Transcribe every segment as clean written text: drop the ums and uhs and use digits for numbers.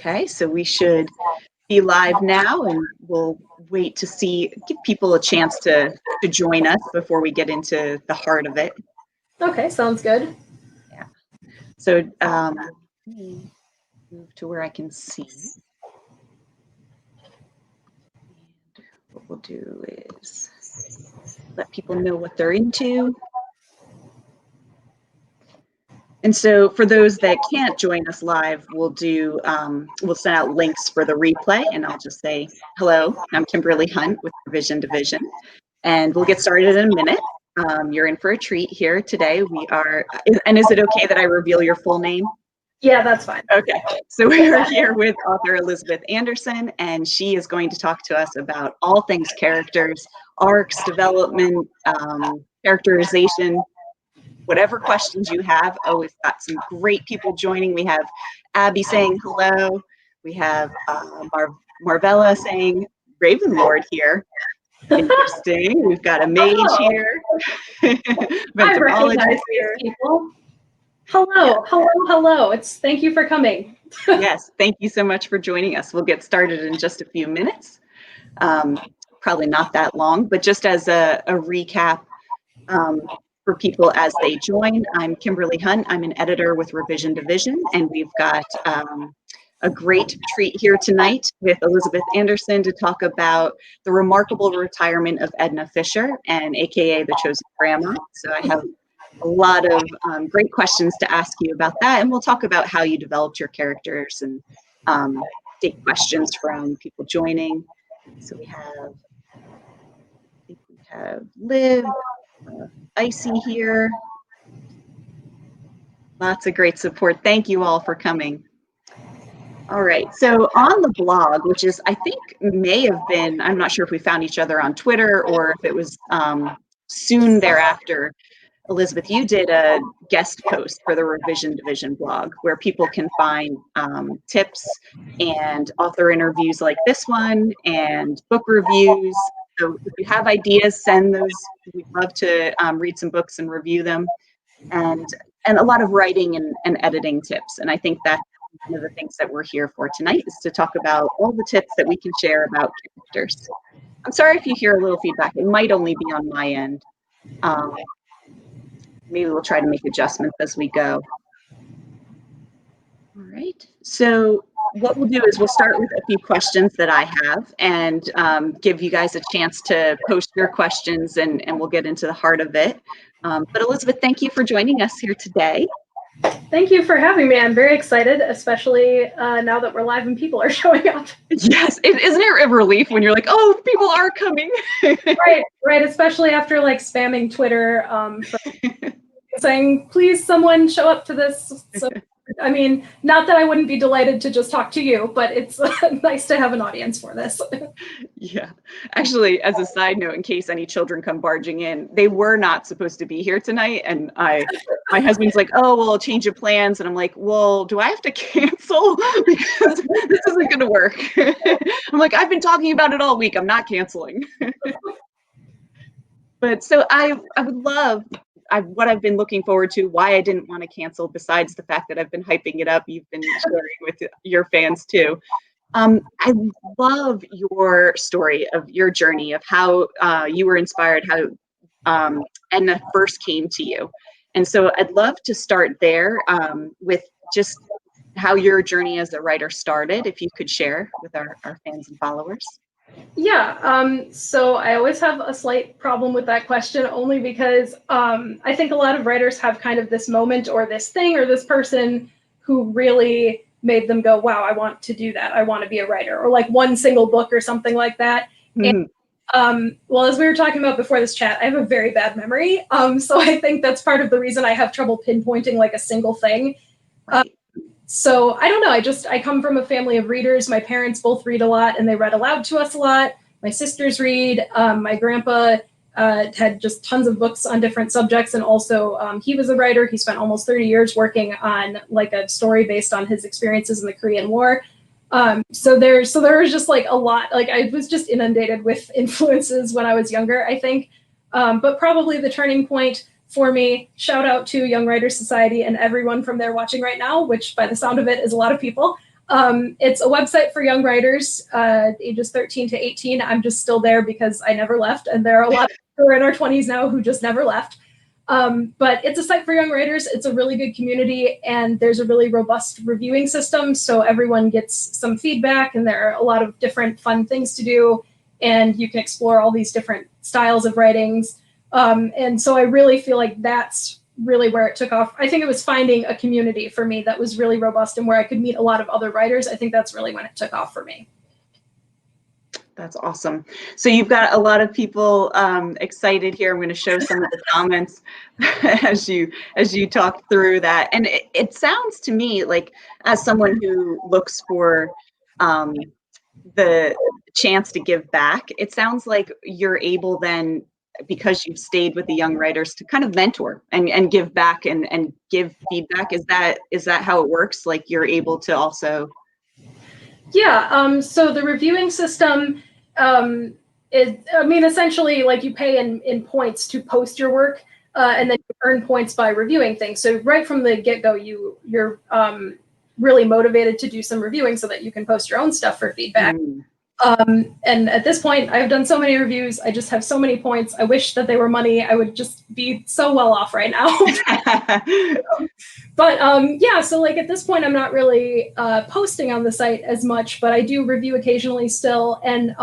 Okay, so we should be live now, and we'll wait to give people a chance to join us before we get into the heart of it. Okay, sounds good. Yeah. So let me move to where I can see. And what we'll do is let people know what they're into. And so for those that can't join us live, we'll send out links for the replay, and I'll just say, hello, I'm Kimberly Hunt with Revision Division, and we'll get started in a minute. You're in for a treat here today. And is it okay that I reveal your full name? Yeah, that's fine. Okay, so we are here with author Elizabeth Anderson, and she is going to talk to us about all things characters, arcs, development, characterization, whatever questions you have. Oh, we've got some great people joining. We have Abby saying hello. We have Marvella saying Ravenlord here. Interesting. We've got a mage here. I recognize these people. Hello, hello, hello. Thank you for coming. Yes, thank you so much for joining us. We'll get started in just a few minutes. Probably not that long, but just as a recap, for people as they join, I'm Kimberly Hunt. I'm an editor with Revision Division, and we've got a great treat here tonight with Elizabeth Anderson to talk about the remarkable retirement of Edna Fisher, and AKA the Chosen Grandma. So I have a lot of great questions to ask you about that, and we'll talk about how you developed your characters and take questions from people joining. So I think we have Liv, Icy here. Lots of great support. Thank you all for coming. All right, so on the blog, which is, I think, may have been, I'm not sure if we found each other on Twitter or if it was soon thereafter, Elizabeth, you did a guest post for the Revision Division blog where people can find tips and author interviews like this one and book reviews. So if you have ideas, send those. We'd love to read some books and review them, and a lot of writing and editing tips. And I think that's one of the things that we're here for tonight, is to talk about all the tips that we can share about characters. I'm sorry if you hear a little feedback. It might only be on my end. Maybe we'll try to make adjustments as we go. All right, so what we'll do is we'll start with a few questions that I have, and give you guys a chance to post your questions, and we'll get into the heart of it. But Elizabeth, thank you for joining us here today. Thank you for having me. I'm very excited, especially now that we're live and people are showing up. Yes, isn't it a relief when you're like, oh, people are coming? Right, especially after like spamming Twitter saying, please someone show up to this. So, I mean, not that I wouldn't be delighted to just talk to you, but it's nice to have an audience for this. Yeah, actually, as a side note, in case any children come barging in, they were not supposed to be here tonight, and my husband's like, oh, well, change of plans, and I'm like, well, do I have to cancel? Because this isn't going to work. I'm like, I've been talking about it all week. I'm not canceling. But so I would love, what I've been looking forward to, why I didn't want to cancel, besides the fact that I've been hyping it up, you've been sharing with your fans too. I love your story of your journey, of how you were inspired, how Edna first came to you. And so I'd love to start there with just how your journey as a writer started, if you could share with our fans and followers. Yeah, so I always have a slight problem with that question, only because I think a lot of writers have kind of this moment or this thing or this person who really made them go, wow, I want to do that. I want to be a writer, or like one single book or something like that. Mm-hmm. And well, as we were talking about before this chat, I have a very bad memory. So I think that's part of the reason I have trouble pinpointing like a single thing. Right. So I don't know, I come from a family of readers. My parents both read a lot, and they read aloud to us a lot. My sisters read. My grandpa had just tons of books on different subjects, and also he was a writer. He spent almost 30 years working on like a story based on his experiences in the Korean War. So there was just like a lot, like I was just inundated with influences when I was younger, I think. But probably the turning point for me, shout out to Young Writers Society and everyone from there watching right now, which by the sound of it is a lot of people. It's a website for young writers, ages 13 to 18. I'm just still there because I never left, and there are a lot of people who are in our 20s now who just never left. But it's a site for young writers. It's a really good community, and there's a really robust reviewing system, so everyone gets some feedback, and there are a lot of different fun things to do, and you can explore all these different styles of writings. And so I really feel like that's really where it took off. I think it was finding a community for me that was really robust and where I could meet a lot of other writers. I think that's really when it took off for me. That's awesome. So you've got a lot of people excited here. I'm going to show some of the comments as you talk through that. And it sounds to me like, as someone who looks for the chance to give back, it sounds like you're able then, because you've stayed with the young writers, to kind of mentor and give back and give feedback. Is that how it works? Like, you're able to also... Yeah, so the reviewing system essentially, like, you pay in points to post your work, and then you earn points by reviewing things. So right from the get-go, you're really motivated to do some reviewing so that you can post your own stuff for feedback. And at this point, I've done so many reviews. I just have so many points. I wish that they were money. I would just be so well off right now. But yeah, so like at this point, I'm not really posting on the site as much, but I do review occasionally still. And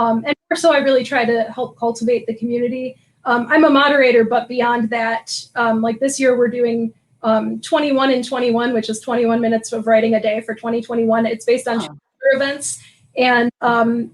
so I really try to help cultivate the community. I'm a moderator, but beyond that, like this year we're doing 21 in 21, which is 21 minutes of writing a day for 2021. It's based on events. And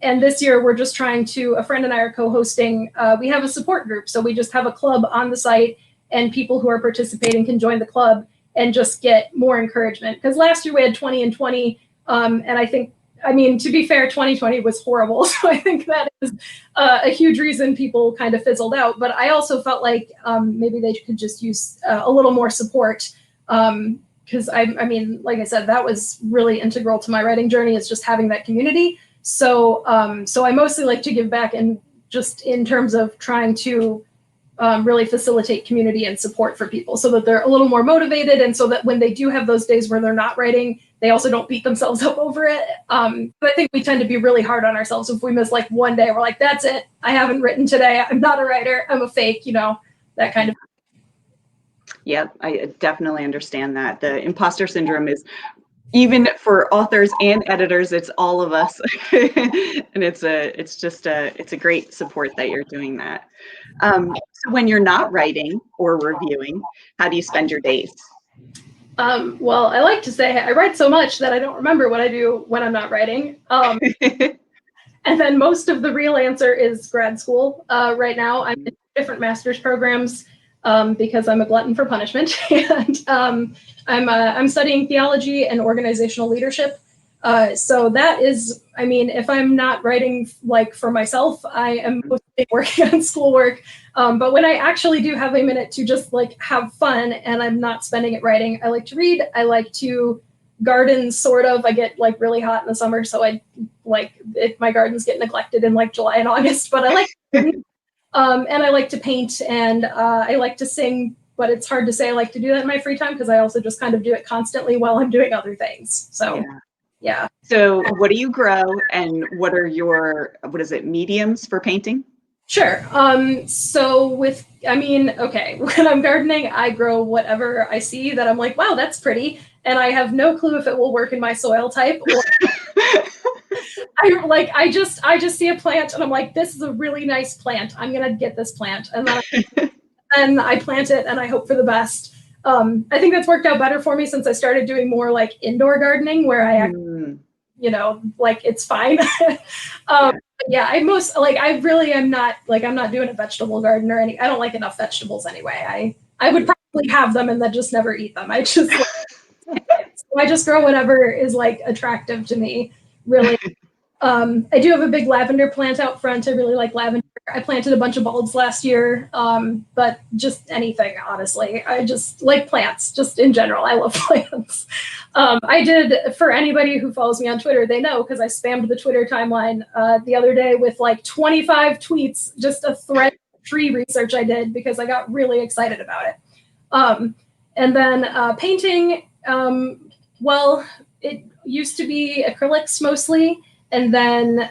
this year we're just trying to, a friend and I are co-hosting, we have a support group. So we just have a club on the site, and people who are participating can join the club and just get more encouragement. Because last year we had 20 and 20. And I think, I mean, to be fair, 2020 was horrible. So I think that is a huge reason people kind of fizzled out. But I also felt like maybe they could just use a little more support. Because I mean, like I said, that was really integral to my writing journey, is just having that community. So so I mostly like to give back, and just in terms of trying to really facilitate community and support for people so that they're a little more motivated, and so that when they do have those days where they're not writing, they also don't beat themselves up over it. But I think we tend to be really hard on ourselves if we miss like one day. We're like, that's it. I haven't written today. I'm not a writer. I'm a fake, that kind of. Yeah, I definitely understand that. The imposter syndrome is, even for authors and editors, it's all of us. And it's a great support that you're doing that. So when you're not writing or reviewing, how do you spend your days? Well, I like to say I write so much that I don't remember what I do when I'm not writing. And then most of the real answer is grad school. Right now, I'm in different master's programs. Because I'm a glutton for punishment, and I'm studying theology and organizational leadership. So that is, I mean, if I'm not writing like for myself, I am mostly working on schoolwork. But when I actually do have a minute to just like have fun and I'm not spending it writing, I like to read. I like to garden, sort of. I get like really hot in the summer, so my gardens get neglected in like July and August. But I like to read. And I like to paint, and I like to sing, but it's hard to say I like to do that in my free time because I also just kind of do it constantly while I'm doing other things. So, yeah. So what do you grow, and what are your, mediums for painting? Sure. So okay, when I'm gardening, I grow whatever I see that I'm like, wow, that's pretty. And I have no clue if it will work in my soil type. Or I just see a plant and I'm like, this is a really nice plant. I'm gonna get this plant, and then I plant it and I hope for the best. I think that's worked out better for me since I started doing more like indoor gardening, where I actually, like it's fine. Yeah, I really am not like, I'm not doing a vegetable garden or I don't like enough vegetables anyway. I would probably have them and then just never eat them. I just I just grow whatever is like attractive to me, really. I do have a big lavender plant out front. I really like lavender. I planted a bunch of bulbs last year, but just anything, honestly. I just like plants, just in general. I love plants. I did, for anybody who follows me on Twitter, they know because I spammed the Twitter timeline the other day with like 25 tweets, just a thread of tree research I did because I got really excited about it. And then painting, well, used to be acrylics mostly, and then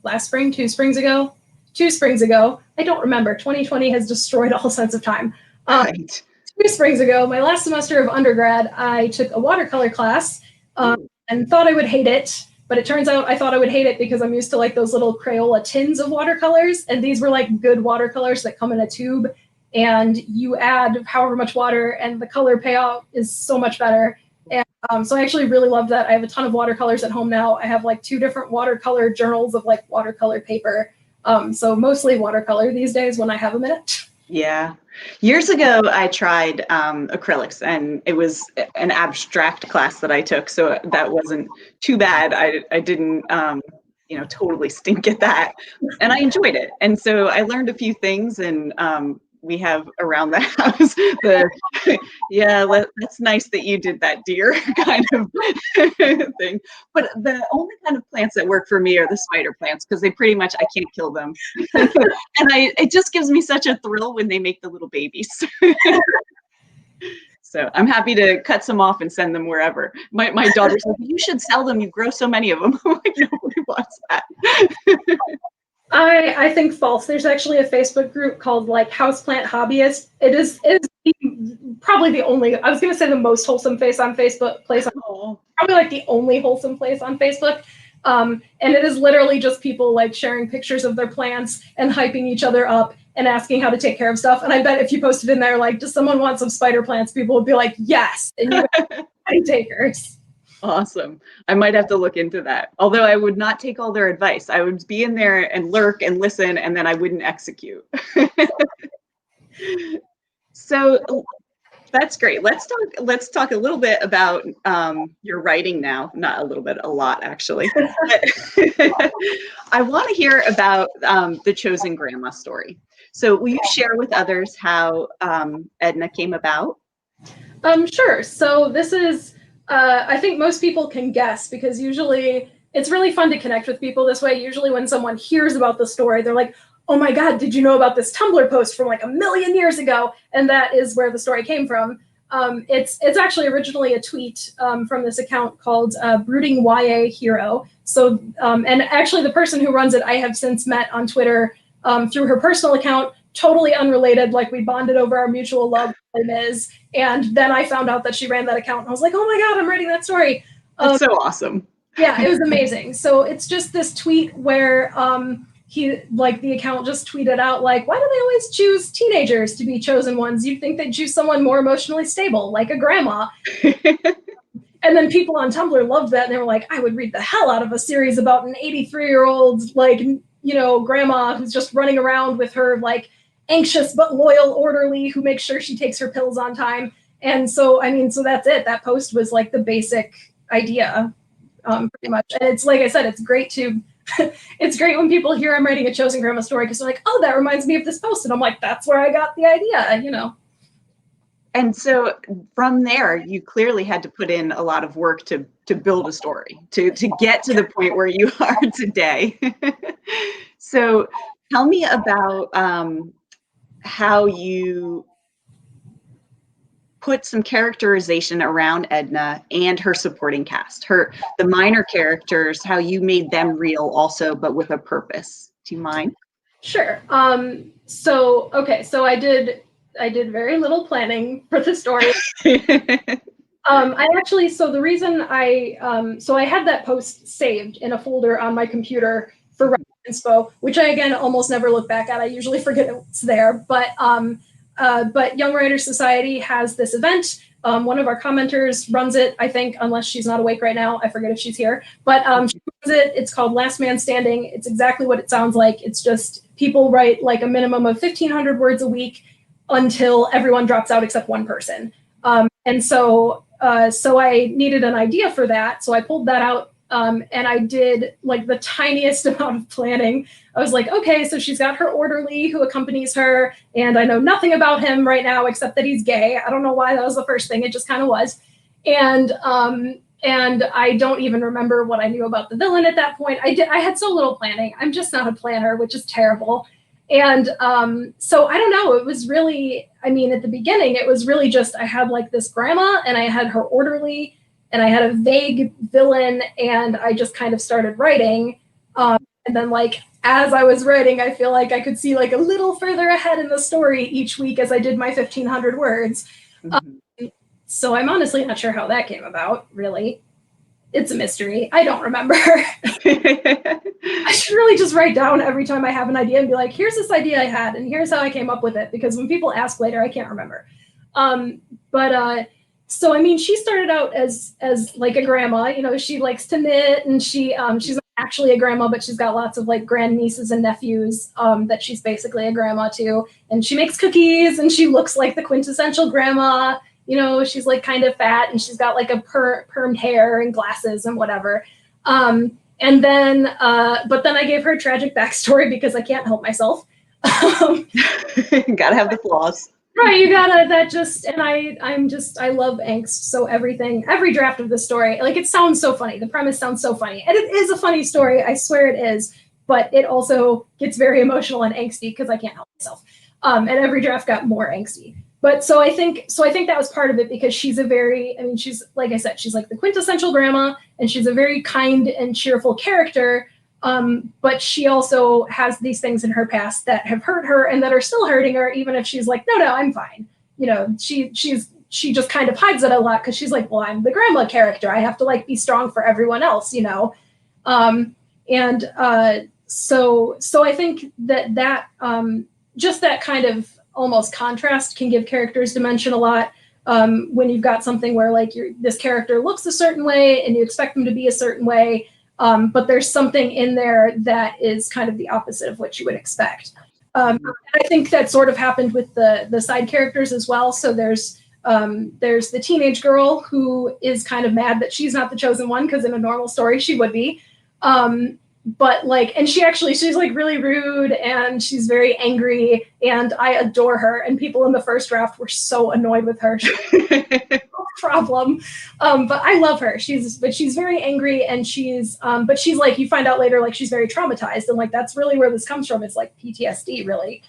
last spring, 2 springs ago, I don't remember. 2020 has destroyed all sense of time. Right. 2 springs ago, my last semester of undergrad, I took a watercolor class and thought I would hate it. But it turns out I thought I would hate it because I'm used to like those little Crayola tins of watercolors. And these were like good watercolors that come in a tube. And you add however much water and the color payout is so much better. And so I actually really love that. I have a ton of watercolors at home now. I have like 2 different watercolor journals of like watercolor paper. So mostly watercolor these days when I have a minute. Yeah. Years ago, I tried acrylics, and it was an abstract class that I took, so that wasn't too bad. I didn't, totally stink at that, and I enjoyed it. And so I learned a few things, and we have around the house that's nice that you did that, dear, kind of thing. But the only kind of plants that work for me are the spider plants, because they pretty much, I can't kill them. And it just gives me such a thrill when they make the little babies. So I'm happy to cut some off and send them wherever. My daughter's like, you should sell them. You grow so many of them. I'm like, nobody wants that. I think false. There's actually a Facebook group called like Houseplant Hobbyist. It is probably the only, I was going to say the most wholesome place on Facebook, probably like the only wholesome place on Facebook. And it is literally just people like sharing pictures of their plants and hyping each other up and asking how to take care of stuff. And I bet if you posted in there, like, does someone want some spider plants? People would be like, yes. And you would takers. Awesome. I might have to look into that. Although I would not take all their advice. I would be in there and lurk and listen, and then I wouldn't execute. So that's great. Let's talk a little bit about your writing now. Not a little bit, a lot actually. I want to hear about the Chosen Grandma story. So will you share with others how Edna came about? Sure. So this is, I think most people can guess, because usually it's really fun to connect with people this way. Usually when someone hears about the story, they're like, oh my God, did you know about this Tumblr post from like 1,000,000 years ago? And that is where the story came from. It's actually originally a tweet from this account called Brooding YA Hero. So, and actually the person who runs it, I have since met on Twitter through her personal account, totally unrelated, like we bonded over our mutual love for Liz. And then I found out that she ran that account and I was like, oh my God, I'm writing that story. That's so awesome. Yeah, it was amazing. So it's just this tweet where the account just tweeted out like, why do they always choose teenagers to be chosen ones? You'd think they'd choose someone more emotionally stable, like a grandma. And then people on Tumblr loved that. And they were like, I would read the hell out of a series about an 83-year-old, like, grandma who's just running around with her like anxious but loyal orderly who makes sure she takes her pills on time. And so, so that's it. That post was like the basic idea, pretty much. And it's, like I said, it's great to, it's great when people hear I'm writing a Chosen Grandma story, because they're like, oh, that reminds me of this post. And I'm like, that's where I got the idea, And so from there, you clearly had to put in a lot of work to build a story, to get to the point where you are today. So tell me about how you put some characterization around Edna and her supporting cast, the minor characters, how you made them real also, but with a purpose. Do you mind? Sure. So I did very little planning for the story. The reason I had that post saved in a folder on my computer for writing inspo, which I again almost never look back at. I usually forget it's there, but Young Writers Society has this event. One of our commenters runs it, I think, unless she's not awake right now. I forget if she's here, but she runs it. It's called Last Man Standing. It's exactly what it sounds like. It's just people write like a minimum of 1,500 words a week until everyone drops out except one person. So I needed an idea for that. So I pulled that out and I did like the tiniest amount of planning. I was like, okay, so she's got her orderly who accompanies her, and I know nothing about him right now except that he's gay. I don't know why that was the first thing. It just kind of was. And I don't even remember what I knew about the villain at that point. I had so little planning. I'm just not a planner, which is terrible. And so I don't know, it was really, at the beginning, it was really just, I had like this grandma and I had her orderly, and I had a vague villain, and I just kind of started writing. And then like as I was writing, I feel like I could see like a little further ahead in the story each week as I did my 1,500 words. So I'm honestly not sure how that came about, really. It's a mystery. I don't remember. I should really just write down every time I have an idea and be like, here's this idea I had, and here's how I came up with it, because when people ask later, I can't remember. So I mean, she started out as like a grandma. You know, she likes to knit, and she's not actually a grandma, but she's got lots of like grandnieces and nephews that she's basically a grandma to. And she makes cookies, and she looks like the quintessential grandma. You know, she's like kind of fat, and she's got like a permed hair and glasses and whatever. And then, but then I gave her a tragic backstory because I can't help myself. Gotta have the flaws. Right, you gotta, that just, and I love angst, so every draft of the story, like, it sounds so funny, the premise sounds so funny, and it is a funny story, I swear it is, but it also gets very emotional and angsty because I can't help myself, and every draft got more angsty. But so I think that was part of it, because she's she's, like I said, she's like the quintessential grandma, and she's a very kind and cheerful character. But she also has these things in her past that have hurt her and that are still hurting her, even if she's like, no, I'm fine. You know, she just kind of hides it a lot because she's like, well, I'm the grandma character. I have to like be strong for everyone else, you know? So I think that just that kind of almost contrast can give characters dimension a lot. When you've got something where like this character looks a certain way and you expect them to be a certain way, but there's something in there that is kind of the opposite of what you would expect. I think that sort of happened with the side characters as well. So there's the teenage girl who is kind of mad that she's not the chosen one, because in a normal story she would be. But like, and she's like really rude, and she's very angry, and I adore her. And people in the first draft were so annoyed with her. No problem. But I love her. She's very angry, and but she's like, you find out later, like, she's very traumatized, and like that's really where this comes from. It's like PTSD, really.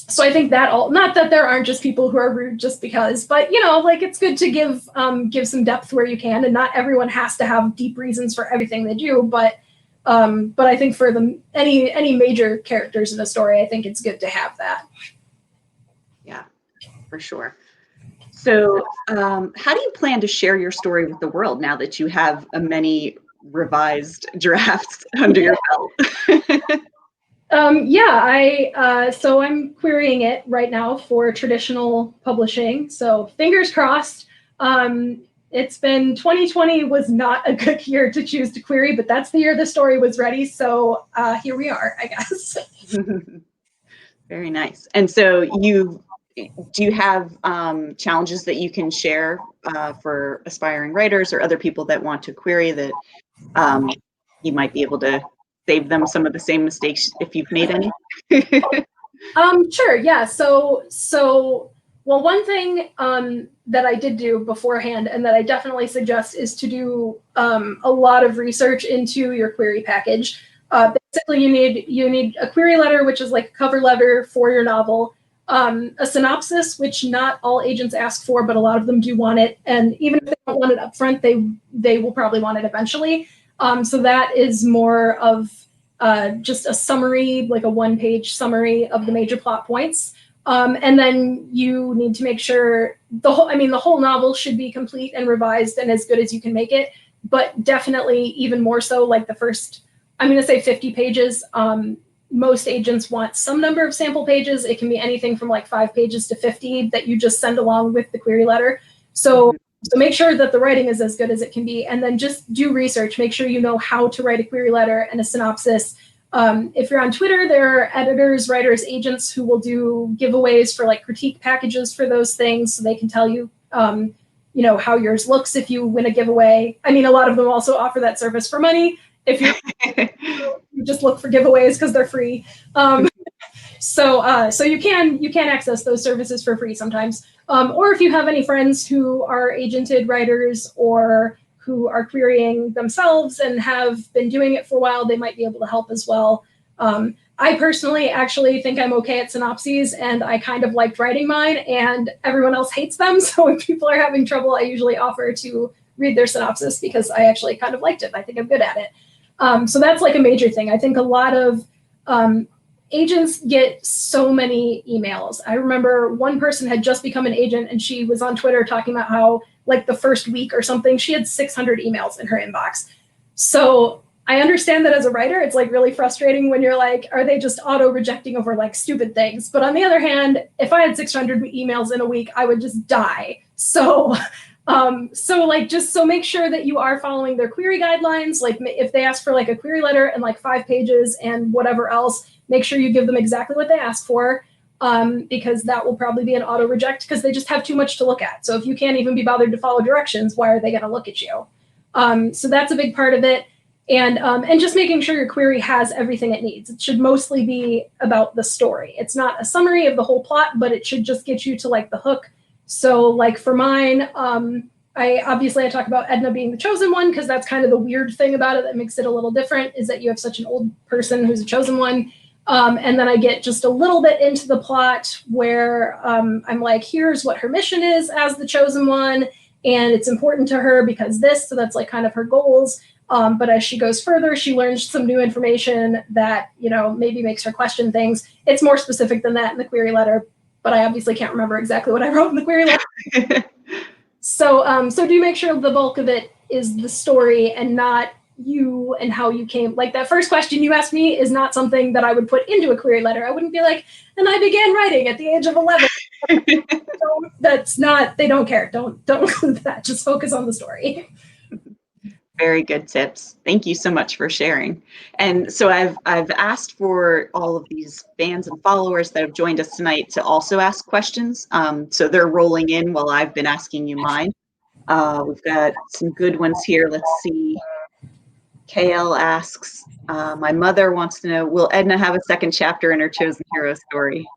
So I think that not that there aren't just people who are rude just because, but you know, like, it's good to give some depth where you can, and not everyone has to have deep reasons for everything they do. But I think for any major characters in a story, I think it's good to have that. Yeah, for sure. So how do you plan to share your story with the world now that you have many revised drafts under your belt? So I'm querying it right now for traditional publishing. So fingers crossed. It's been 2020 was not a good year to choose to query, but that's the year the story was ready. So here we are, I guess. Very nice. And so do you have challenges that you can share for aspiring writers or other people that want to query that you might be able to save them some of the same mistakes if you've made any? Sure. Yeah. So well, one thing that I did do beforehand, and that I definitely suggest, is to do a lot of research into your query package. Basically, you need a query letter, which is like a cover letter for your novel, a synopsis, which not all agents ask for, but a lot of them do want it. And even if they don't want it up front, they will probably want it eventually. So that is more of just a summary, like a one-page summary of the major plot points. And then you need to make sure the whole novel should be complete and revised and as good as you can make it, but definitely even more so like the first, I'm going to say 50 pages. Most agents want some number of sample pages. It can be anything from like 5 pages to 50 that you just send along with the query letter. So make sure that the writing is as good as it can be, and then just do research. Make sure you know how to write a query letter and a synopsis. If you're on Twitter, there are editors, writers, agents who will do giveaways for like critique packages for those things, so they can tell you, how yours looks if you win a giveaway. I mean, a lot of them also offer that service for money. If you just look for giveaways because they're free. So you can access those services for free sometimes. Or if you have any friends who are agented writers or who are querying themselves and have been doing it for a while, they might be able to help as well. I personally actually think I'm okay at synopses, and I kind of liked writing mine, and everyone else hates them. So when people are having trouble, I usually offer to read their synopsis because I actually kind of liked it. I think I'm good at it. So that's like a major thing. I think a lot of agents get so many emails. I remember one person had just become an agent, and she was on Twitter talking about how like the first week or something, she had 600 emails in her inbox. So I understand that as a writer, it's like really frustrating when you're like, are they just auto rejecting over like stupid things? But on the other hand, if I had 600 emails in a week, I would just die. So make sure that you are following their query guidelines. Like if they ask for like a query letter and like 5 pages and whatever else, make sure you give them exactly what they ask for, because that will probably be an auto reject because they just have too much to look at. So if you can't even be bothered to follow directions, why are they going to look at you? So that's a big part of it. And just making sure your query has everything it needs. It should mostly be about the story. It's not a summary of the whole plot, but it should just get you to like the hook. So like for mine, I talk about Edna being the chosen one because that's kind of the weird thing about it that makes it a little different, is that you have such an old person who's a chosen one. And then I get just a little bit into the plot where I'm like, here's what her mission is as the chosen one. And it's important to her because this, so that's like kind of her goals. But as she goes further, she learns some new information that, you know, maybe makes her question things. It's more specific than that in the query letter, but I obviously can't remember exactly what I wrote in the query letter. So do make sure the bulk of it is the story and not you and how you came. Like that first question you asked me is not something that I would put into a query letter. I wouldn't be like, and I began writing at the age of 11. That's not, they don't care. Don't include that. Just focus on the story. Very good tips. Thank you so much for sharing. And so I've asked for all of these fans and followers that have joined us tonight to also ask questions. So they're rolling in while I've been asking you mine. We've got some good ones here. Let's see. KL asks, my mother wants to know, will Edna have a second chapter in her chosen hero story?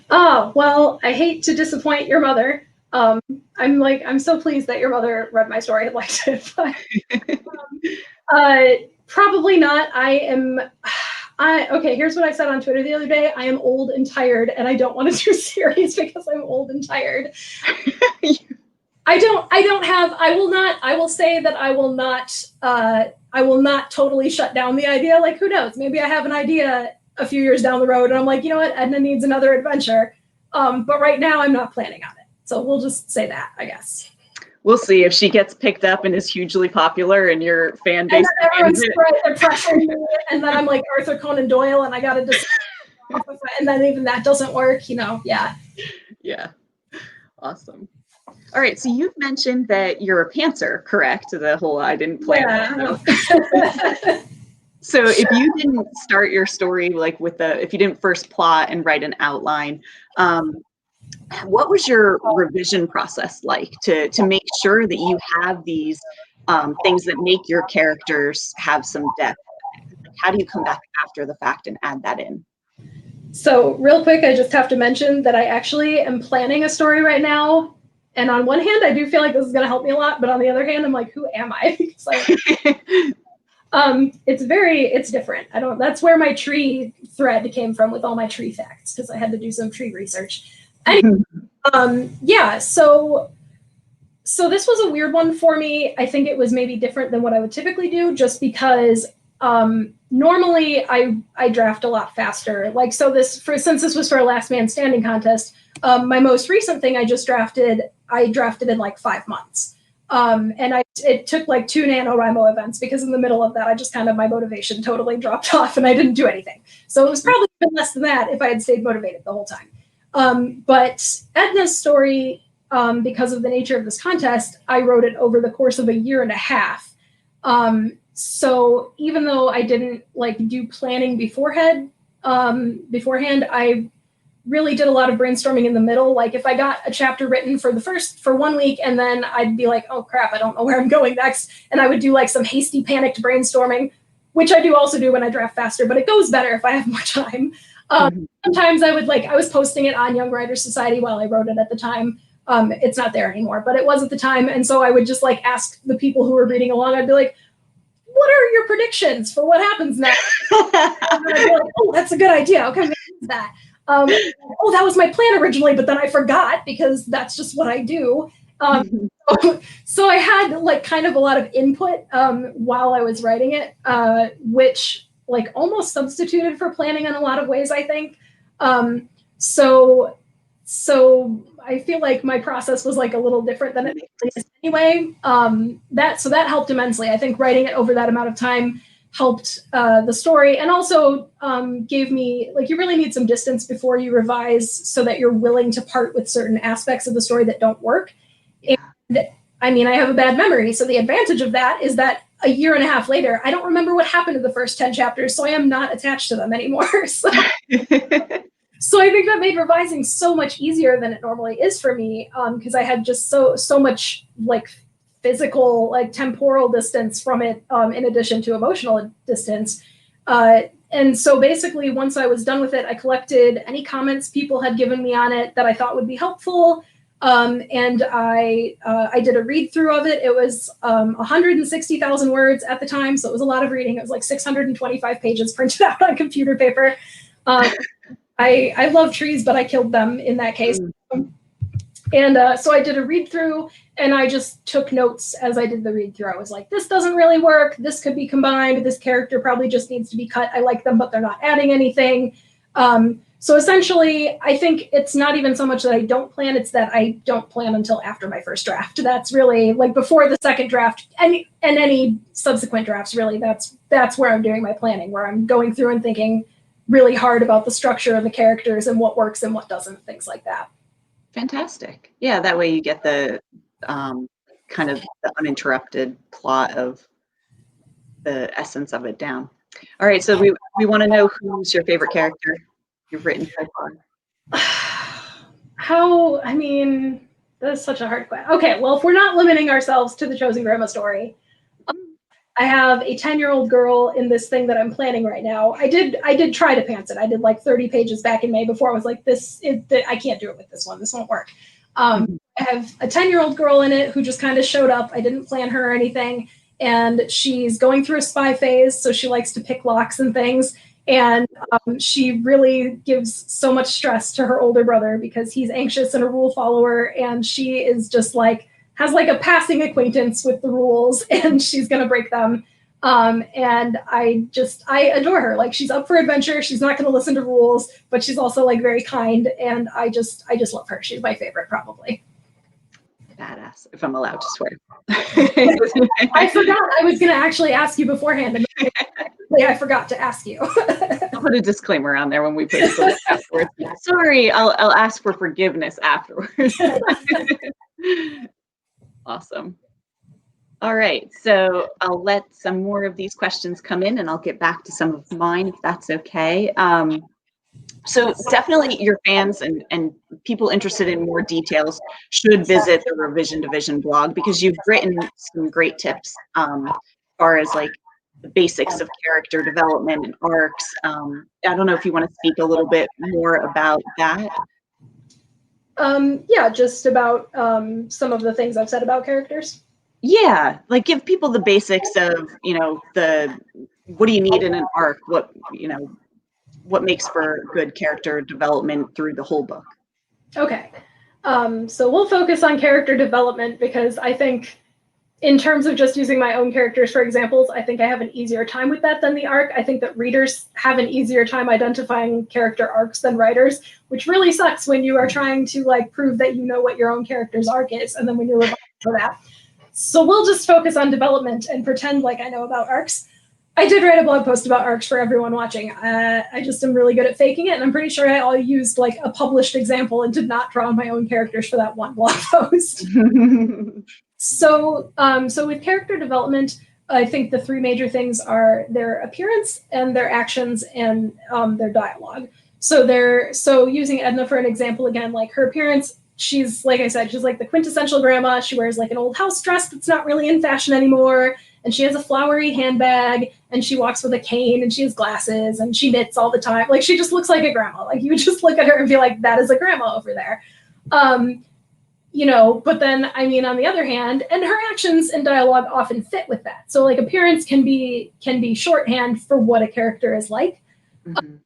Oh, well, I hate to disappoint your mother. I'm so pleased that your mother read my story and liked it, but probably not. Okay, here's what I said on Twitter the other day. I am old and tired, and I don't want to do series because I'm old and tired. I will say that I will not totally shut down the idea. Like, who knows? Maybe I have an idea a few years down the road, and I'm like, you know what? Edna needs another adventure. But right now, I'm not planning on it. So we'll just say that, I guess. We'll see if she gets picked up and is hugely popular and your fan base. And everyone's pressuring me, and then I'm like Arthur Conan Doyle, and I got to just, and then even that doesn't work, you know? Yeah. Yeah. Awesome. All right. So you've mentioned that you're a pantser, correct? The whole I didn't plan. Yeah. So if you didn't start your story like if you didn't first plot and write an outline, what was your revision process like to make sure that you have these things that make your characters have some depth? How do you come back after the fact and add that in? So real quick, I just have to mention that I actually am planning a story right now. And on one hand, I do feel like this is going to help me a lot. But on the other hand, I'm like, who am I? Because it's different. That's where my tree thread came from with all my tree facts, because I had to do some tree research. Anyway, yeah, so this was a weird one for me. I think it was maybe different than what I would typically do, just because normally I draft a lot faster. Like, since this was for a last man standing contest, my most recent thing I drafted in like 5 months. And it took like 2 NaNoWriMo events, because in the middle of that, I just my motivation totally dropped off and I didn't do anything. So it was probably been less than that if I had stayed motivated the whole time. But Edna's story, because of the nature of this contest, I wrote it over the course of a year and a half. So even though I didn't do planning beforehand, I really did a lot of brainstorming in the middle. Like if I got a chapter written for 1 week, and then I'd be like, oh crap, I don't know where I'm going next. And I would do some hasty panicked brainstorming, which I do also do when I draft faster, but it goes better if I have more time. Sometimes I was posting it on Young Writers Society while I wrote it at the time. It's not there anymore, but it was at the time. And so I would just ask the people who were reading along, I'd be like, what are your predictions for what happens next? And I'd be like, oh, that's a good idea. Okay, I'm gonna use that. Oh, that was my plan originally, but then I forgot because that's just what I do. So I had like kind of a lot of input while I was writing it, which like almost substituted for planning in a lot of ways, I think. So I feel like my process was like a little different than it is anyway. That helped immensely. I think writing it over that amount of time helped the story, and also gave me, like, you really need some distance before you revise so that you're willing to part with certain aspects of the story that don't work. Yeah. And I mean, I have a bad memory, so the advantage of that is that a year and a half later, I don't remember what happened to the first 10 chapters, so I am not attached to them anymore. So I think that made revising so much easier than it normally is for me, because I had just so much like physical, like temporal distance from it, in addition to emotional distance. And so basically, once I was done with it, I collected any comments people had given me on it that I thought would be helpful. And I did a read through of it. It was 160,000 words at the time, so it was a lot of reading. It was like 625 pages printed out on computer paper. I love trees, but I killed them in that case. And so I did a read through, and I just took notes as I did the read through. I was like, this doesn't really work. This could be combined. This character probably just needs to be cut. I like them, but they're not adding anything. So essentially, I think it's not even so much that I don't plan, it's that I don't plan until after my first draft. That's really, like, before the second draft, and any subsequent drafts, really, that's where I'm doing my planning, where I'm going through and thinking really hard about the structure of the characters and what works and what doesn't, things like that. Fantastic. Yeah, that way you get the kind of the uninterrupted plot of the essence of it down. All right, so we want to know who's your favorite character you've written so far. I mean, that's such a hard question. Okay, well, if we're not limiting ourselves to the Chosen Grandma story, I have a 10-year-old girl in this thing that I'm planning right now. I did try to pants it. I did like 30 pages back in May before I was like, I can't do it with this one. This won't work. I have a 10-year-old girl in it who just kind of showed up. I didn't plan her or anything. And she's going through a spy phase, so she likes to pick locks and things. And she really gives so much stress to her older brother because he's anxious and a rule follower. And she is just like, has like a passing acquaintance with the rules, and she's going to break them. And I adore her. Like, she's up for adventure. She's not going to listen to rules, but she's also like very kind. And I just love her. She's my favorite, probably. Badass, if I'm allowed to swear. I forgot. I was going to actually ask you beforehand. And I forgot to ask you. I'll put a disclaimer on there when we put it afterwards. Sorry, I'll ask for forgiveness afterwards. Awesome. All right, so I'll let some more of these questions come in, and I'll get back to some of mine if that's okay. So definitely your fans and people interested in more details should visit the Revision Division blog, because you've written some great tips as far as like the basics of character development and arcs. I don't know if you want to speak a little bit more about that. Yeah, just about some of the things I've said about characters. Yeah, like give people the basics of, what do you need in an arc? What makes for good character development through the whole book? Okay. So we'll focus on character development because I think in terms of just using my own characters for examples, I think I have an easier time with that than the arc. I think that readers have an easier time identifying character arcs than writers, which really sucks when you are trying to like prove that you know what your own character's arc is, and then when you revise for that. So we'll just focus on development and pretend like I know about arcs. I did write a blog post about arcs for everyone watching. I just am really good at faking it, and I'm pretty sure I all used like a published example and did not draw my own characters for that one blog post. So with character development, I think the three major things are their appearance and their actions and their dialogue. So using Edna for an example again, like her appearance, she's, like I said, she's like the quintessential grandma. She wears like an old house dress that's not really in fashion anymore. And she has a flowery handbag, and she walks with a cane, and she has glasses, and she knits all the time. Like, she just looks like a grandma. Like, you would just look at her and be like, that is a grandma over there. but then, I mean, on the other hand, and her actions and dialogue often fit with that. So like appearance can be shorthand for what a character is like. Mm-hmm.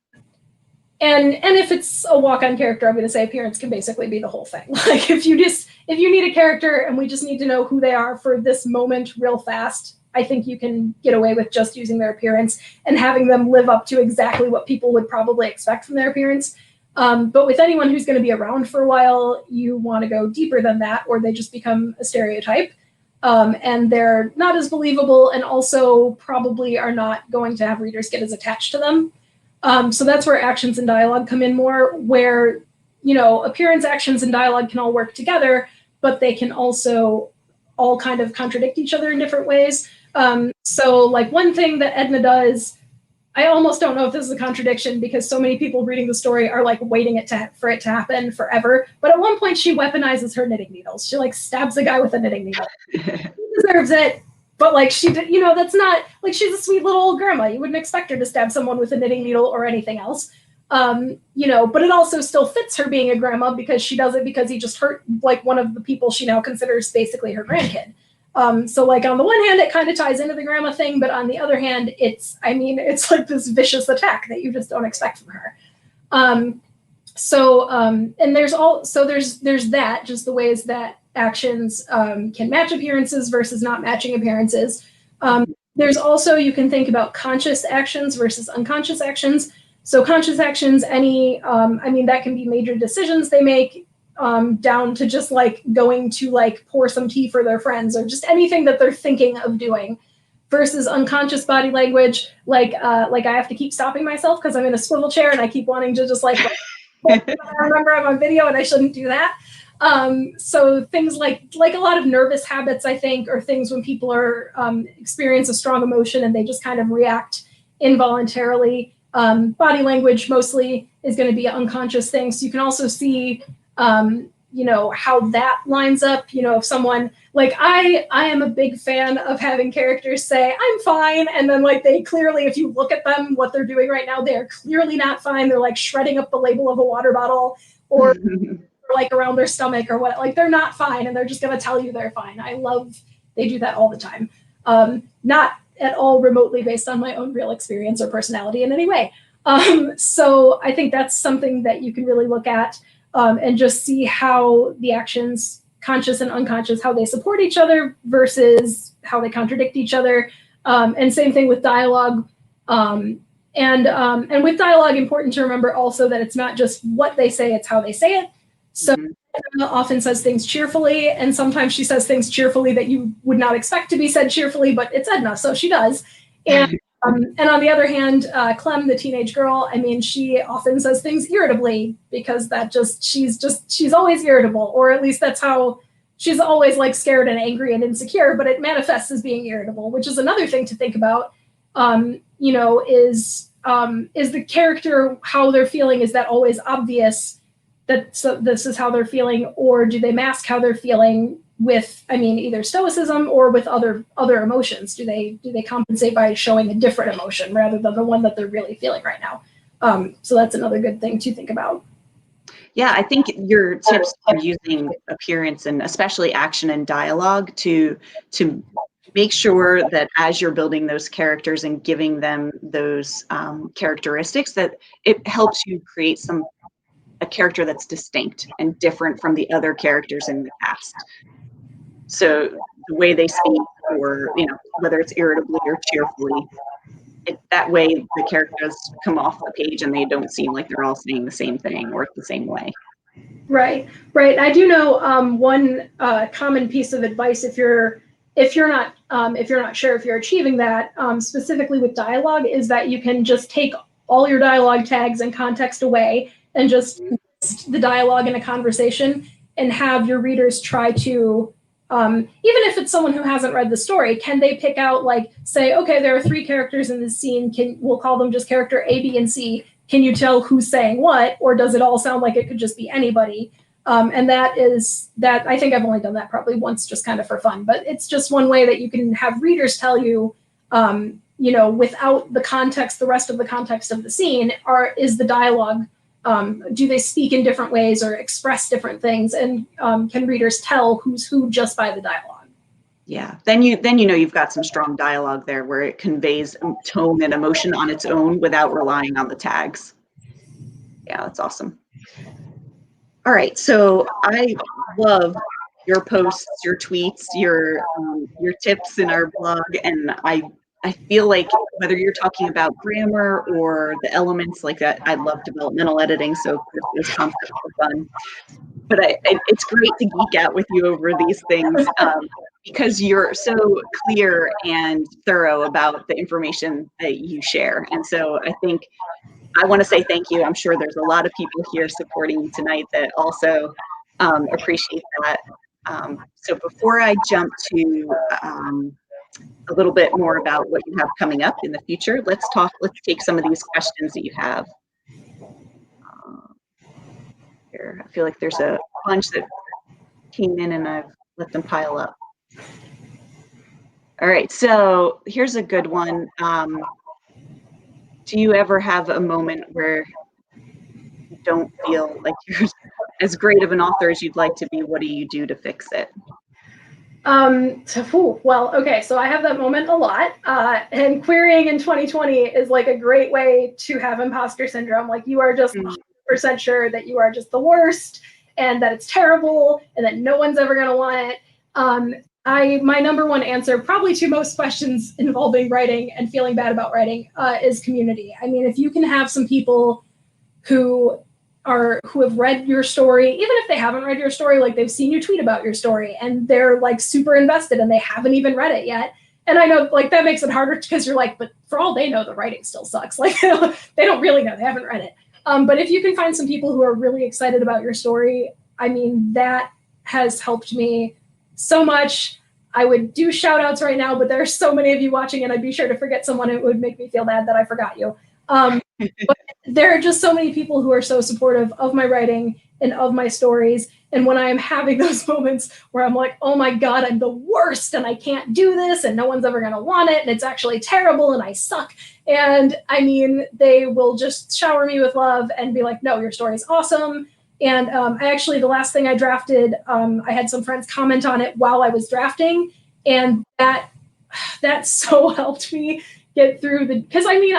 And if it's a walk-on character, I'm going to say appearance can basically be the whole thing. Like if you need a character and we just need to know who they are for this moment real fast, I think you can get away with just using their appearance and having them live up to exactly what people would probably expect from their appearance. But with anyone who's going to be around for a while, you want to go deeper than that, or they just become a stereotype. And they're not as believable, and also probably are not going to have readers get as attached to them. So that's where actions and dialogue come in more, where, appearance, actions, and dialogue can all work together, but they can also all kind of contradict each other in different ways. So like one thing that Edna does, I almost don't know if this is a contradiction because so many people reading the story are like waiting for it to happen forever. But at one point she weaponizes her knitting needles. She like stabs a guy with a knitting needle. He deserves it. But like she did, that's not like, she's a sweet little old grandma. You wouldn't expect her to stab someone with a knitting needle or anything else. But it also still fits her being a grandma because she does it because he just hurt like one of the people she now considers basically her grandkid. So like on the one hand, it kind of ties into the grandma thing, but on the other hand, it's like this vicious attack that you just don't expect from her. And there's that, just the ways that actions can match appearances versus not matching appearances. There's also, you can think about conscious actions versus unconscious actions. So conscious actions, that can be major decisions they make, down to just like going to like pour some tea for their friends or just anything that they're thinking of doing, versus unconscious body language, like I have to keep stopping myself because I'm in a swivel chair and I keep wanting to just like I remember I'm on video and I shouldn't do that. So things like a lot of nervous habits, I think, or things when people are experience a strong emotion and they just kind of react involuntarily. Body language mostly is going to be unconscious things. So you can also see how that lines up. If someone like I am a big fan of having characters say I'm fine, and then like they clearly, if you look at them, what they're doing right now, they're clearly not fine. They're like shredding up the label of a water bottle or like around their stomach or what, like they're not fine and they're just going to tell you they're fine. They do that all the time. Not at all remotely based on my own real experience or personality in any way. So I think that's something that you can really look at. And just see how the actions, conscious and unconscious, how they support each other versus how they contradict each other. And same thing with dialogue. And with dialogue, important to remember also that it's not just what they say, it's how they say it. So Edna often says things cheerfully, and sometimes she says things cheerfully that you would not expect to be said cheerfully, but it's Edna, so she does. And on the other hand, Clem, the teenage girl, she often says things irritably because she's always irritable, or at least that's how she's always like scared and angry and insecure, but it manifests as being irritable, which is another thing to think about. Is the character, how they're feeling, is that always obvious that this is how they're feeling, or do they mask how they're feeling with, either stoicism or with other emotions? Do they compensate by showing a different emotion rather than the one that they're really feeling right now? So that's another good thing to think about. Yeah, I think your tips on using appearance and especially action and dialogue to make sure that as you're building those characters and giving them those characteristics, that it helps you create a character that's distinct and different from the other characters in the cast. So the way they speak, or whether it's irritably or cheerfully, that way the characters come off the page and they don't seem like they're all saying the same thing or the same way. Right. I do know one common piece of advice if you're not sure if you're achieving that, specifically with dialogue, is that you can just take all your dialogue tags and context away and just list the dialogue in a conversation and have your readers try to, even if it's someone who hasn't read the story, can they pick out, like, say, okay, there are 3 characters in this scene, we'll call them just character A, B, and C. Can you tell who's saying what, or does it all sound like it could just be anybody? And that I think I've only done that probably once, just kind of for fun, but it's just one way that you can have readers tell you, without the context, the rest of the context of the scene, is the dialogue do they speak in different ways or express different things? And can readers tell who's who just by the dialogue? Yeah, then you know you've got some strong dialogue there where it conveys tone and emotion on its own without relying on the tags. Yeah, that's awesome. All right, so I love your posts, your tweets, your tips in our blog, and I feel like whether you're talking about grammar or the elements like that, I love developmental editing, so of course those concepts are fun. But it's great to geek out with you over these things because you're so clear and thorough about the information that you share. And so I think I want to say thank you. I'm sure there's a lot of people here supporting you tonight that also appreciate that. So before I jump to a little bit more about what you have coming up in the future, let's take some of these questions that you have. Here, I feel like there's a bunch that came in and I've let them pile up. All right, so here's a good one. Do you ever have a moment where you don't feel like you're as great of an author as you'd like to be? What do you do to fix it? Well, okay, so I have that moment a lot, and querying in 2020 is like a great way to have imposter syndrome. Like you are just 100% sure that you are just the worst and that it's terrible and that no one's ever gonna want it. My number one answer, probably to most questions involving writing and feeling bad about writing, is community. I mean, if you can have some people who have read your story, even if they haven't read your story, like they've seen you tweet about your story and they're like super invested and they haven't even read it yet. And I know like that makes it harder because you're like, but for all they know, the writing still sucks. Like they don't really know, they haven't read it. But if you can find some people who are really excited about your story, I mean, that has helped me so much. I would do shout outs right now, but there are so many of you watching and I'd be sure to forget someone. It would make me feel bad that I forgot you. But there are just so many people who are so supportive of my writing and of my stories. And when I am having those moments where I'm like, oh my God, I'm the worst and I can't do this and no one's ever going to want it and it's actually terrible and I suck. And I mean, they will just shower me with love and be like, no, your story's awesome. And I actually, the last thing I drafted, I had some friends comment on it while I was drafting. And that so helped me get through because I mean,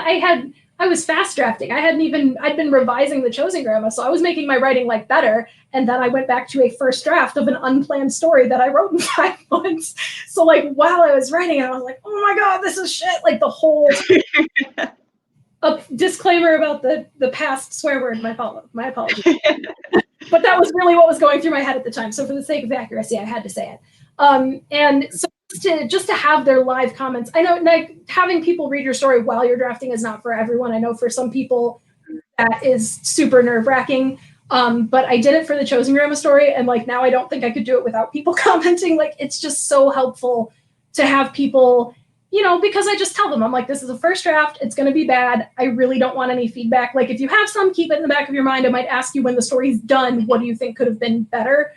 I was fast drafting. I'd been revising the Chosen Grandma, so I was making my writing like better. And then I went back to a first draft of an unplanned story that I wrote in 5 months. So like while I was writing, I was like, oh my God, this is shit. Like the whole a disclaimer about the past swear word, my apologies. But that was really what was going through my head at the time. So for the sake of accuracy, I had to say it. And so just to have their live comments. I know like having people read your story while you're drafting is not for everyone. I know for some people that is super nerve-wracking. But I did it for the Chosen Grandma story, and like now I don't think I could do it without people commenting. Like it's just so helpful to have people, you know, because I just tell them, I'm like, this is a first draft, it's gonna be bad. I really don't want any feedback. Like if you have some, keep it in the back of your mind. I might ask you when the story's done, what do you think could have been better?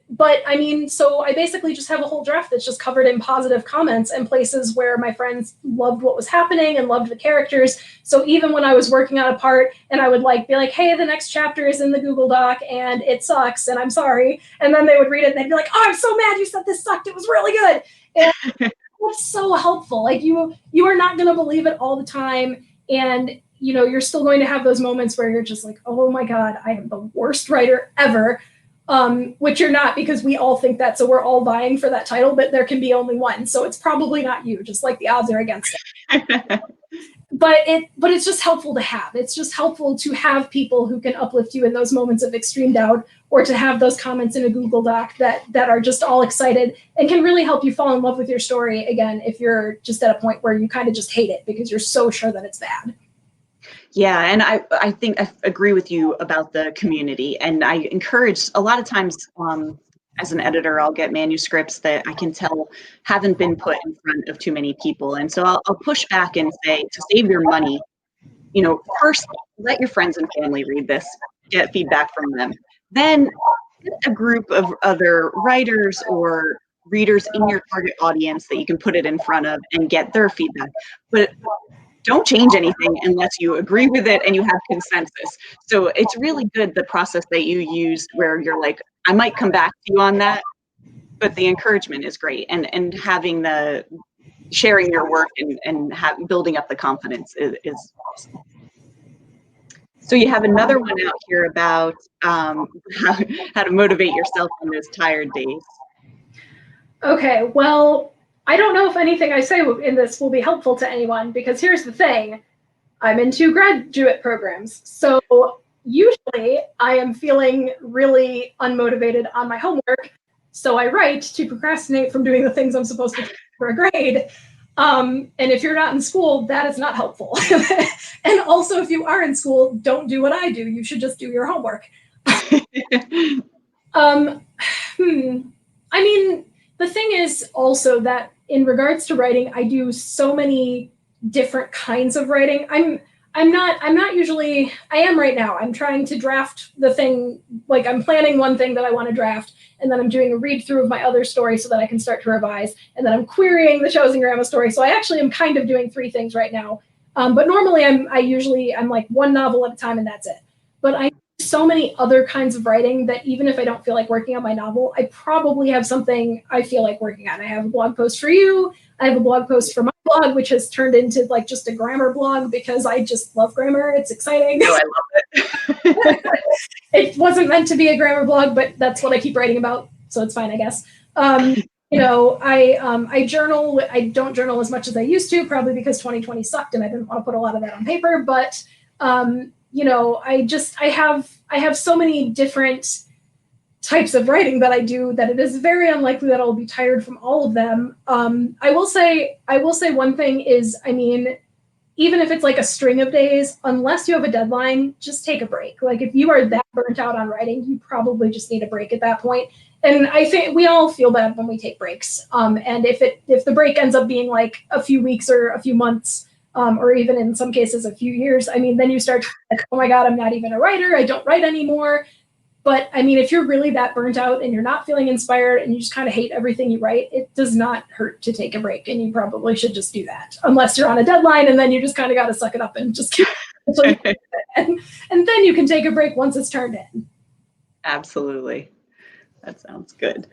But I mean, so I basically just have a whole draft that's just covered in positive comments and places where my friends loved what was happening and loved the characters. So even when I was working on a part and I would like be like, hey, the next chapter is in the Google Doc and it sucks and I'm sorry. And then they would read it and they'd be like, oh, I'm so mad you said this sucked. It was really good. And it's so helpful. Like you are not going to believe it all the time. And you know, you're still going to have those moments where you're just like, oh my God, I am the worst writer ever. Which you're not, because we all think that, so we're all vying for that title, but there can be only one, so it's probably not you, just like the odds are against it. but it's just helpful to have. It's just helpful to have people who can uplift you in those moments of extreme doubt, or to have those comments in a Google Doc that are just all excited and can really help you fall in love with your story again if you're just at a point where you kind of just hate it because you're so sure that it's bad. Yeah, and I think I agree with you about the community, and I encourage a lot of times as an editor, I'll get manuscripts that I can tell haven't been put in front of too many people, and so I'll push back and say, to save your money, you know, first let your friends and family read this, get feedback from them, then get a group of other writers or readers in your target audience that you can put it in front of and get their feedback. But don't change anything unless you agree with it and you have consensus. So it's really good, the process that you used where you're like, I might come back to you on that, but the encouragement is great. And having the sharing your work and building up the confidence is awesome. So you have another one out here about how to motivate yourself on those tired days. Okay, well, I don't know if anything I say in this will be helpful to anyone, because here's the thing. I'm in 2 graduate programs. So usually I am feeling really unmotivated on my homework. So I write to procrastinate from doing the things I'm supposed to do for a grade. And if you're not in school, that is not helpful. And also, if you are in school, don't do what I do. You should just do your homework. I mean, the thing is also that in regards to writing, I do so many different kinds of writing. I'm not usually, I am right now. I'm trying to draft the thing, like I'm planning one thing that I want to draft, and then I'm doing a read through of my other story so that I can start to revise, and then I'm querying the Chosen Grandma story. So I actually am kind of doing 3 things right now. But normally I'm like 1 novel at a time and that's it. But I do so many other kinds of writing that even if I don't feel like working on my novel, I probably have something I feel like working on. I have a blog post for you. I have a blog post for my blog, which has turned into like just a grammar blog because I just love grammar. It's exciting. Oh, I love it. It wasn't meant to be a grammar blog, but that's what I keep writing about, so it's fine, I guess. You know, I journal. I don't journal as much as I used to, probably because 2020 sucked and I didn't want to put a lot of that on paper. But you know, I have so many different types of writing that I do that it is very unlikely that I'll be tired from all of them. I will say one thing is, I mean, even if it's like a string of days, unless you have a deadline, just take a break. Like if you are that burnt out on writing, you probably just need a break at that point. And I think we all feel bad when we take breaks. And if the break ends up being like a few weeks or a few months, or even in some cases a few years, I mean, then you start like, oh my God, I'm not even a writer. I don't write anymore. But I mean, if you're really that burnt out and you're not feeling inspired and you just kind of hate everything you write, it does not hurt to take a break. And you probably should just do that, unless you're on a deadline and then you just kind of got to suck it up and just keep it. And then you can take a break once it's turned in. Absolutely. That sounds good.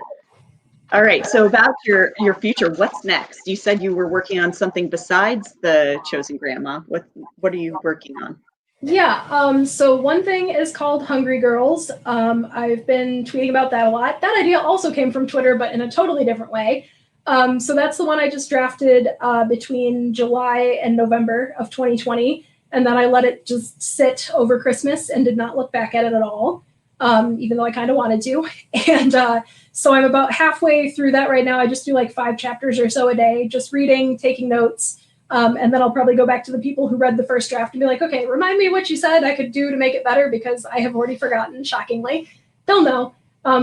All right. So about your future, what's next? You said you were working on something besides the Chosen Grandma. What are you working on? Yeah, so one thing is called Hungry Girls. I've been tweeting about that a lot. That idea also came from Twitter, but in a totally different way. So that's the one I just drafted between July and November of 2020. And then I let it just sit over Christmas and did not look back at it at all, even though I kind of wanted to. And so I'm about halfway through that right now. I just do like 5 chapters or so a day, just reading, taking notes. And then I'll probably go back to the people who read the first draft and be like, okay, remind me what you said I could do to make it better, because I have already forgotten, shockingly. They'll know. I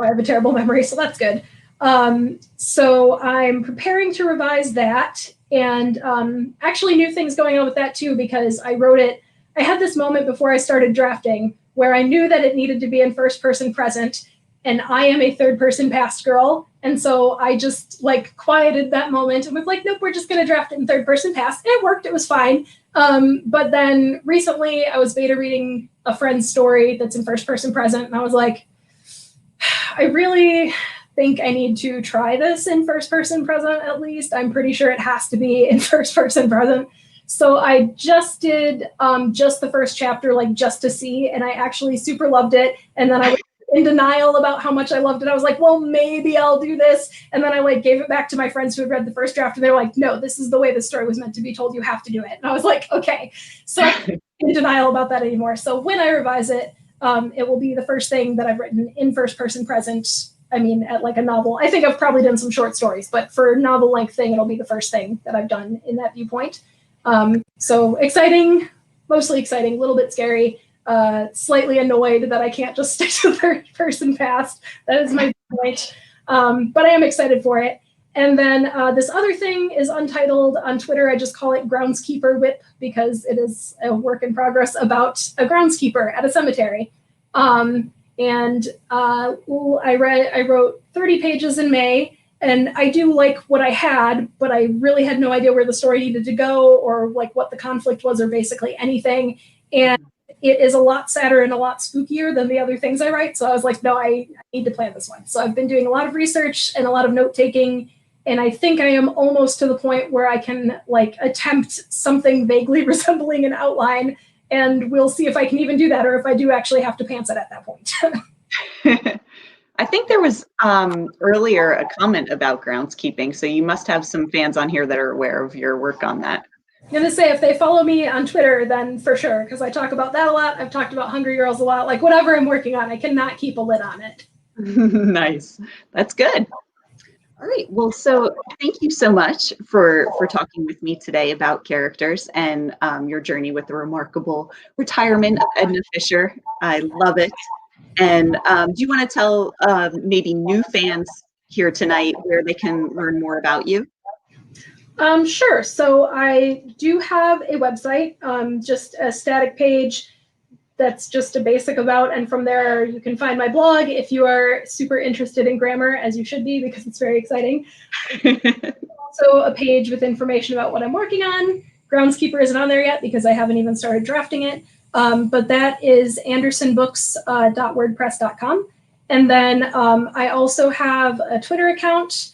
have a terrible memory, so that's good. So I'm preparing to revise that, and actually new things going on with that too, because I wrote it. I had this moment before I started drafting where I knew that it needed to be in first person present, and I am a third person past girl. And so I just like quieted that moment and was like, nope, we're just going to draft it in third person past. And it worked. It was fine. But then recently I was beta reading a friend's story that's in first person present. And I was like, I really think I need to try this in first person present at least. I'm pretty sure it has to be in first person present. So I just did just the first chapter, like just to see, and I actually super loved it. And then I was in denial about how much I loved it. I was like, well, maybe I'll do this. And then I like gave it back to my friends who had read the first draft, and they were like, no, this is the way the story was meant to be told. You have to do it. And I was like, okay. So I'm in denial about that anymore. So when I revise it, it will be the first thing that I've written in first person present. I mean, at like a novel. I think I've probably done some short stories, but for a novel length thing, it'll be the first thing that I've done in that viewpoint. So exciting, mostly exciting, a little bit scary. Slightly annoyed that I can't just stick to third person past. That is my point. But I am excited for it. And then this other thing is untitled on Twitter. I just call it Groundskeeper Whip because it is a work in progress about a groundskeeper at a cemetery. I wrote 30 pages in May, and I do like what I had, but I really had no idea where the story needed to go or like what the conflict was or basically anything. And it is a lot sadder and a lot spookier than the other things I write. So I was like, no, I need to plan this one. So I've been doing a lot of research and a lot of note taking. And I think I am almost to the point where I can like attempt something vaguely resembling an outline. And we'll see if I can even do that or if I do actually have to pants it at that point. I think there was earlier a comment about groundskeeping, so you must have some fans on here that are aware of your work on that. I'm going to say if they follow me on Twitter, then for sure, because I talk about that a lot. I've talked about Hungry Girls a lot. Like whatever I'm working on, I cannot keep a lid on it. Nice. That's good. All right. Well, so thank you so much for talking with me today about characters and your journey with the remarkable retirement of Edna Fisher. I love it. And do you want to tell maybe new fans here tonight where they can learn more about you? Sure. So I do have a website, just a static page that's just a basic about, and from there you can find my blog if you are super interested in grammar, as you should be because it's very exciting. Also a page with information about what I'm working on. Groundskeeper isn't on there yet because I haven't even started drafting it, but that is andersonbooks.wordpress.com. And then I also have a Twitter account,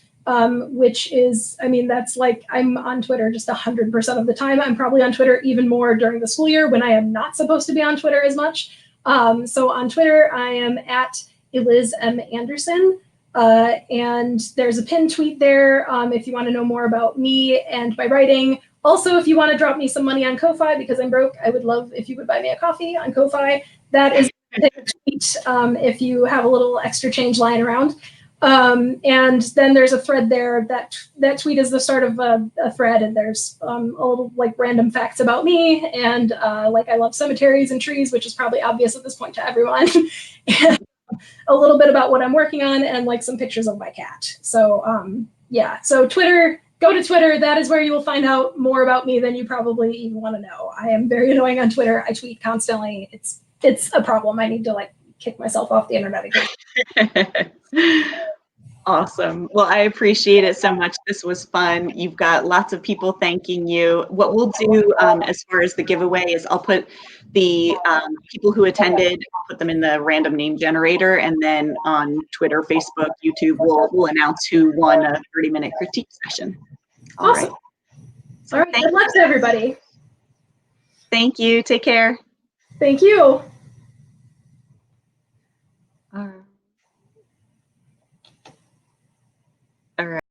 which is, I mean, that's like, I'm on Twitter just 100% of the time. I'm probably on Twitter even more during the school year when I am not supposed to be on Twitter as much. So on Twitter, I am at Eliz M. Anderson. And there's a pinned tweet there if you want to know more about me and my writing. Also, if you want to drop me some money on Ko-Fi because I'm broke, I would love if you would buy me a coffee on Ko-Fi. That is a tweet if you have a little extra change lying around. And then there's a thread there. That tweet is the start of a thread, and there's a little like random facts about me, and like I love cemeteries and trees, which is probably obvious at this point to everyone. And a little bit about what I'm working on, and like some pictures of my cat. So yeah, so Twitter. Go to Twitter. That is where you will find out more about me than you probably even want to know. I am very annoying on Twitter. I tweet constantly. It's a problem. I need to like kick myself off the internet again. Awesome. Well, I appreciate it so much. This was fun. You've got lots of people thanking you. What we'll do as far as the giveaway is I'll put the people who attended, I'll put them in the random name generator, and then on Twitter, Facebook, YouTube, we'll announce who won a 30-minute critique session. All awesome. right. All right. Good luck to everybody. Thank you. Take care. Thank you. All right.